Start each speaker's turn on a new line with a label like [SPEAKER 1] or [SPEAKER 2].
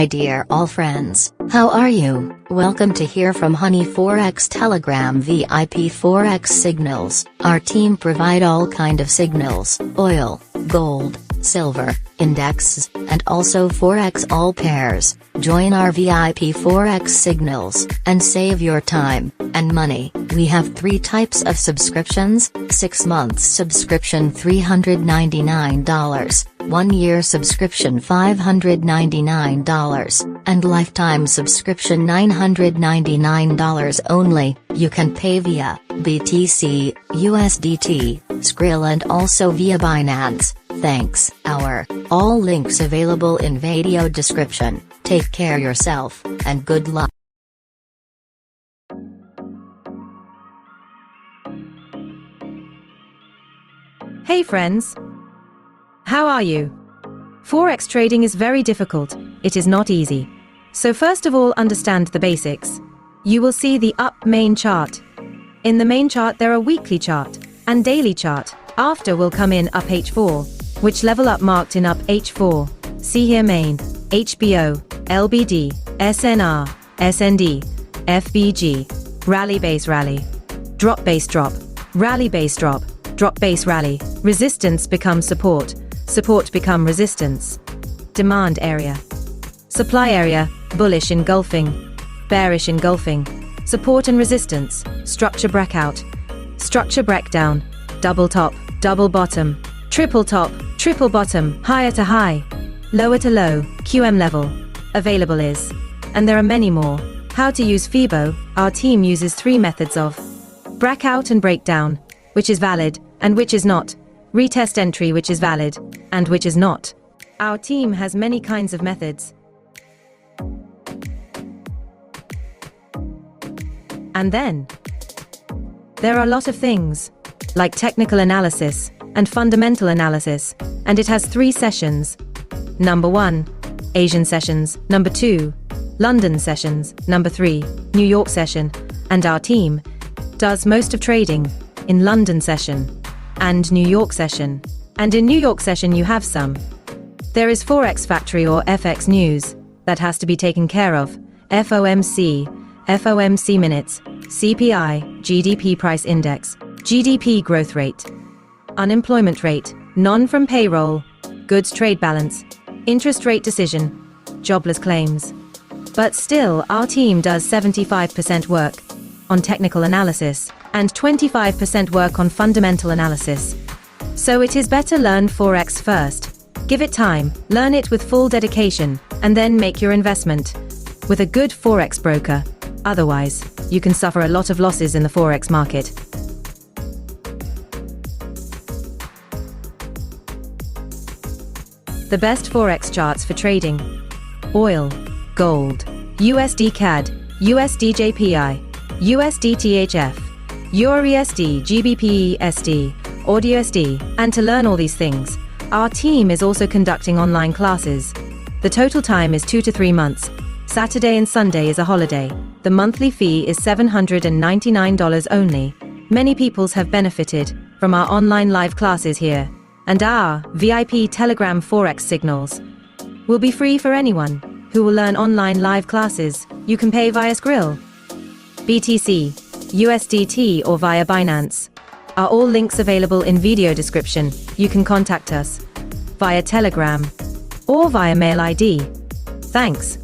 [SPEAKER 1] My dear all friends, how are you? Welcome to hear from Honey Forex Telegram VIP Forex signals. Our team provide all kind of signals, oil, gold, silver, indexes, and also Forex all pairs. Join our VIP Forex signals, and save your time and money. We have 3 types of subscriptions: 6 months subscription $399, 1 year subscription $599, and lifetime subscription $999 only. You can pay via BTC, USDT, Skrill and also via Binance. Thanks. All links available in video description. Take care yourself, and good luck.
[SPEAKER 2] Hey friends! How are you? Forex trading is very difficult, it is not easy. So first of all, understand the basics. You will see the up main chart. In the main chart there are weekly chart and daily chart. After will come in up H4, which level up marked in up H4. See here main, HBO, LBD, SNR, SND, FBG, rally base rally, drop base drop, rally base drop, drop base rally, resistance become support, support become resistance. Demand area, supply area, bullish engulfing, bearish engulfing, support and resistance, structure breakout, structure breakdown, double top, double bottom, triple top, triple bottom, higher to high, lower to low, QM level, available is. And there are many more. How to use FIBO, our team uses 3 methods of breakout and breakdown, which is valid, and which is not, retest entry which is valid, and which is not. Our team has many kinds of methods. And then, there are a lot of things, like technical analysis, and fundamental analysis, and it has 3 sessions. Number 1, Asian sessions, number 2, London sessions, number 3, New York session, and our team does most of trading in London session and New York session. And in New York session you have some. There is Forex Factory or FX News, that has to be taken care of, FOMC, FOMC minutes, CPI, GDP price index, GDP growth rate, unemployment rate, non-from payroll, goods trade balance, interest rate decision, jobless claims. But still, our team does 75% work on technical analysis and 25% work on fundamental analysis. So it is better learn Forex first. Give it time, learn it with full dedication, and then make your investment with a good Forex broker. Otherwise, you can suffer a lot of losses in the Forex market. The best Forex charts for trading: oil, gold, USD CAD, USD JPI, USD THF, EURUSD, GBP SD, AUDUSD. And to learn all these things, our team is also conducting online classes. The total time is 2 to 3 months. Saturday and Sunday is a holiday. The monthly fee is $799 only. Many peoples have benefited from our online live classes here. And our VIP Telegram Forex signals will be free for anyone who will learn online live classes. You can pay via Skrill, BTC, USDT or via Binance. Are all links available in video description. You can contact us via Telegram or via mail ID. Thanks.